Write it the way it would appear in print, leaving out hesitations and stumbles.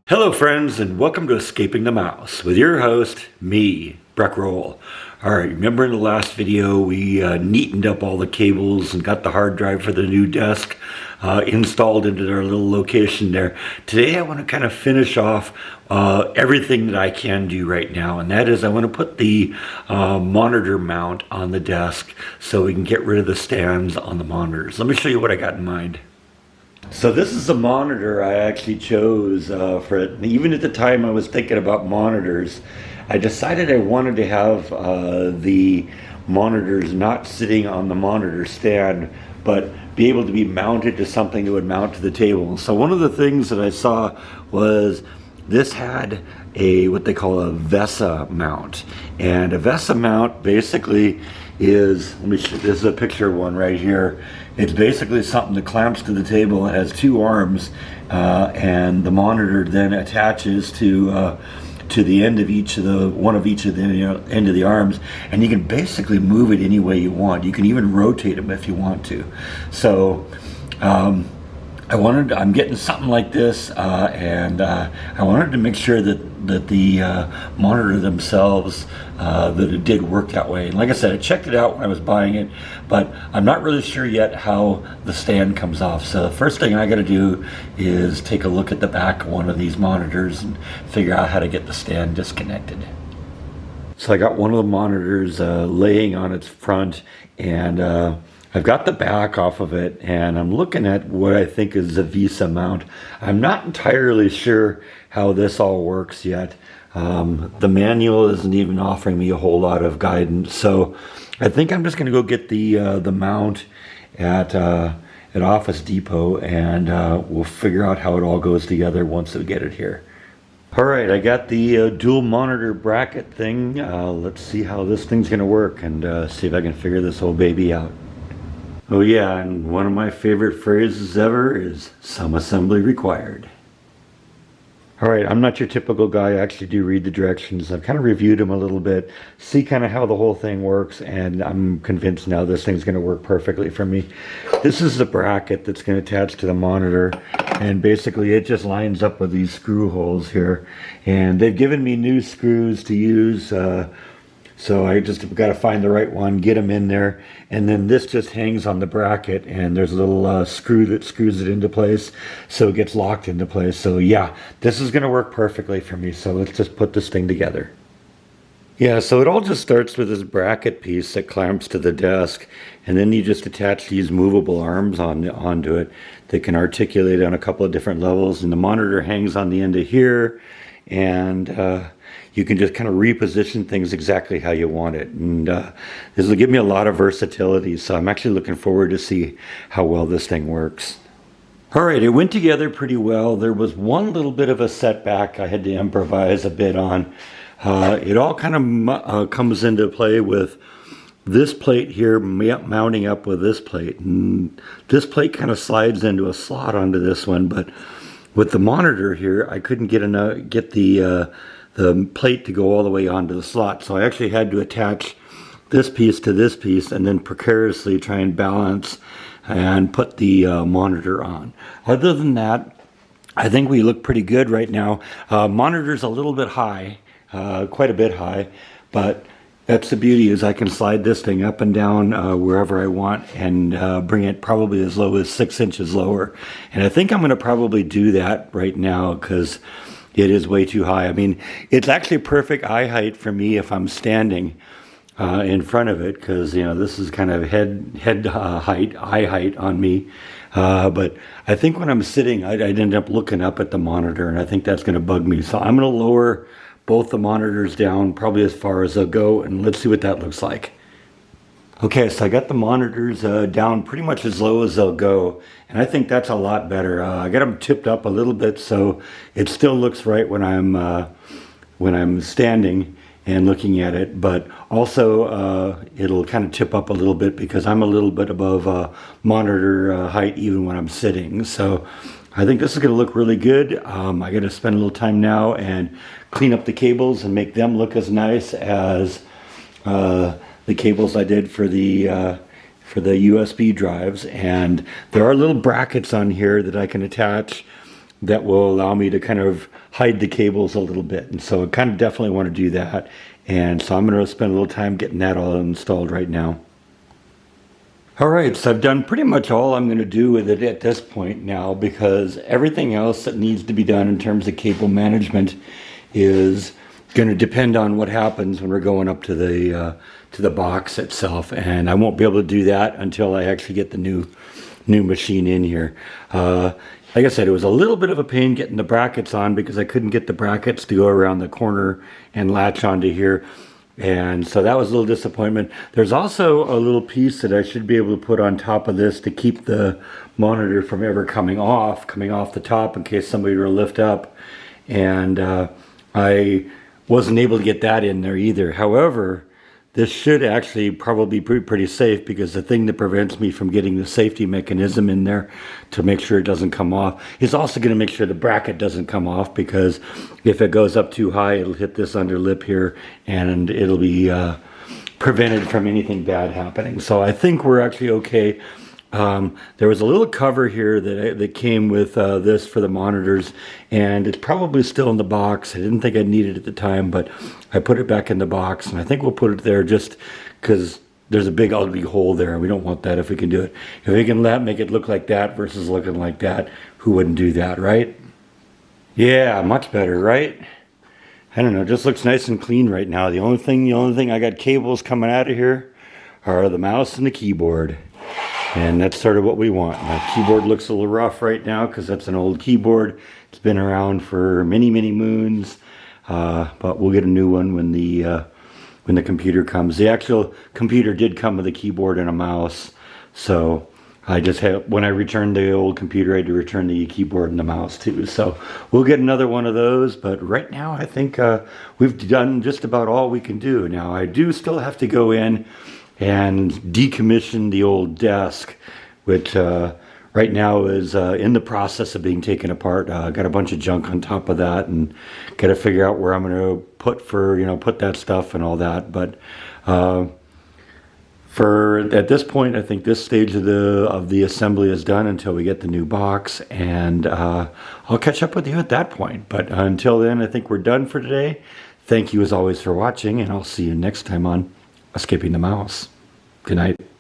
Hello friends, and welcome to Escaping the Mouse with your host, me, Breck Roll. Alright, remember in the last video we neatened up all the cables and got the hard drive for the new desk installed into their little location there. Today I want to kind of finish off everything that I can do right now, and that is I want to put the monitor mount on the desk so we can get rid of the stands on the monitors. Let me show you what I got in mind. So this is the monitor I actually chose for it. Even at the time I was thinking about monitors, I decided I wanted to have the monitors not sitting on the monitor stand, but be able to be mounted to something that would mount to the table. So one of the things that I saw was this had what they call a VESA mount. And a VESA mount basically is, this is a picture of one right here. It's basically something that clamps to the table. It has two arms, and the monitor then attaches to the end of each of the end of the arms, and you can basically move it any way you want. You can even rotate them if you want to. So I'm getting something like this, and I wanted to make sure that the monitor themselves, that it did work that way. And like I said, I checked it out when I was buying it, but I'm not really sure yet how the stand comes off. So the first thing I got to do is take a look at the back of one of these monitors and figure out how to get the stand disconnected. So I got one of the monitors laying on its front, and I've got the back off of it, and I'm looking at what I think is a VESA mount. I'm not entirely sure how this all works yet. The manual isn't even offering me a whole lot of guidance, so I think I'm just going to go get the mount at Office Depot, and we'll figure out how it all goes together once we get it here. Alright, I got the dual monitor bracket thing. Let's see how this thing's going to work, and see if I can figure this whole baby out. Oh yeah, and one of my favorite phrases ever is some assembly required. Alright, I'm not your typical guy. I actually do read the directions. I've kind of reviewed them a little bit, see kind of how the whole thing works, and I'm convinced now this thing's going to work perfectly for me. This is the bracket that's going to attach to the monitor, and basically it just lines up with these screw holes here. And they've given me new screws to use, so I just got to find the right one, get them in there, and then this just hangs on the bracket, and there's a little screw that screws it into place, so it gets locked into place. So yeah, this is going to work perfectly for me, so let's just put this thing together. Yeah, so it all just starts with this bracket piece that clamps to the desk, and then you just attach these movable arms onto it that can articulate on a couple of different levels, and the monitor hangs on the end of here, and you can just kind of reposition things exactly how you want it. And this will give me a lot of versatility, so I'm actually looking forward to see how well this thing works. Alright, it went together pretty well. There was one little bit of a setback I had to improvise a bit on. It all kind of comes into play with this plate here mounting up with this plate. And this plate kind of slides into a slot onto this one, but with the monitor here, I couldn't get the plate to go all the way onto the slot, so I actually had to attach this piece to this piece and then precariously try and balance and put the monitor on. Other than that, I think we look pretty good right now. Monitor's a little bit high, quite a bit high, but that's the beauty, is I can slide this thing up and down wherever I want, and bring it probably as low as 6 inches lower. And I think I'm going to probably do that right now, because it is way too high. I mean, it's actually perfect eye height for me if I'm standing in front of it, because this is kind of head height, eye height on me. But I think when I'm sitting, I'd end up looking up at the monitor, and I think that's going to bug me. So I'm going to lower both the monitors down probably as far as they'll go, and let's see what that looks like. Okay, so I got the monitors down pretty much as low as they'll go, and I think that's a lot better. I got them tipped up a little bit so it still looks right when I'm standing and looking at it, but also it'll kind of tip up a little bit because I'm a little bit above monitor height even when I'm sitting. So I think this is going to look really good. I got to spend a little time now and clean up the cables and make them look as nice as the cables I did for the USB drives. And there are little brackets on here that I can attach that will allow me to kind of hide the cables a little bit. And so I kind of definitely want to do that. And so I'm going to spend a little time getting that all installed right now. All right, so I've done pretty much all I'm going to do with it at this point now, because everything else that needs to be done in terms of cable management is going to depend on what happens when we're going up to the box itself, and I won't be able to do that until I actually get the new machine in here. Like I said, it was a little bit of a pain getting the brackets on because I couldn't get the brackets to go around the corner and latch onto here. And so that was a little disappointment. There's also a little piece that I should be able to put on top of this to keep the monitor from ever coming off the top in case somebody were to lift up. And I wasn't able to get that in there either. However, this should actually probably be pretty safe, because the thing that prevents me from getting the safety mechanism in there to make sure it doesn't come off is also going to make sure the bracket doesn't come off, because if it goes up too high, it'll hit this under lip here and it'll be prevented from anything bad happening. So I think we're actually okay. There was a little cover here that came with this for the monitors, and it's probably still in the box. I didn't think I'd need it at the time, but I put it back in the box, and I think we'll put it there just because there's a big ugly hole there, and we don't want that if we can do it. If we can make it look like that versus looking like that, who wouldn't do that, right? Yeah, much better, right? I don't know, it just looks nice and clean right now. The only thing I got cables coming out of here are the mouse and the keyboard. And that's sort of what we want. My keyboard looks a little rough right now because that's an old keyboard. It's been around for many, many moons. But we'll get a new one when the computer comes. The actual computer did come with a keyboard and a mouse. So I just had, when I returned the old computer, I had to return the keyboard and the mouse too. So we'll get another one of those. But right now I think we've done just about all we can do. Now I do still have to go in and decommission the old desk, which right now is in the process of being taken apart. Got a bunch of junk on top of that, and got to figure out where I'm going to put that stuff and all that. But at this point, I think this stage of the assembly is done until we get the new box, and I'll catch up with you at that point. But until then, I think we're done for today. Thank you as always for watching, and I'll see you next time on Escaping the Mouse. Good night.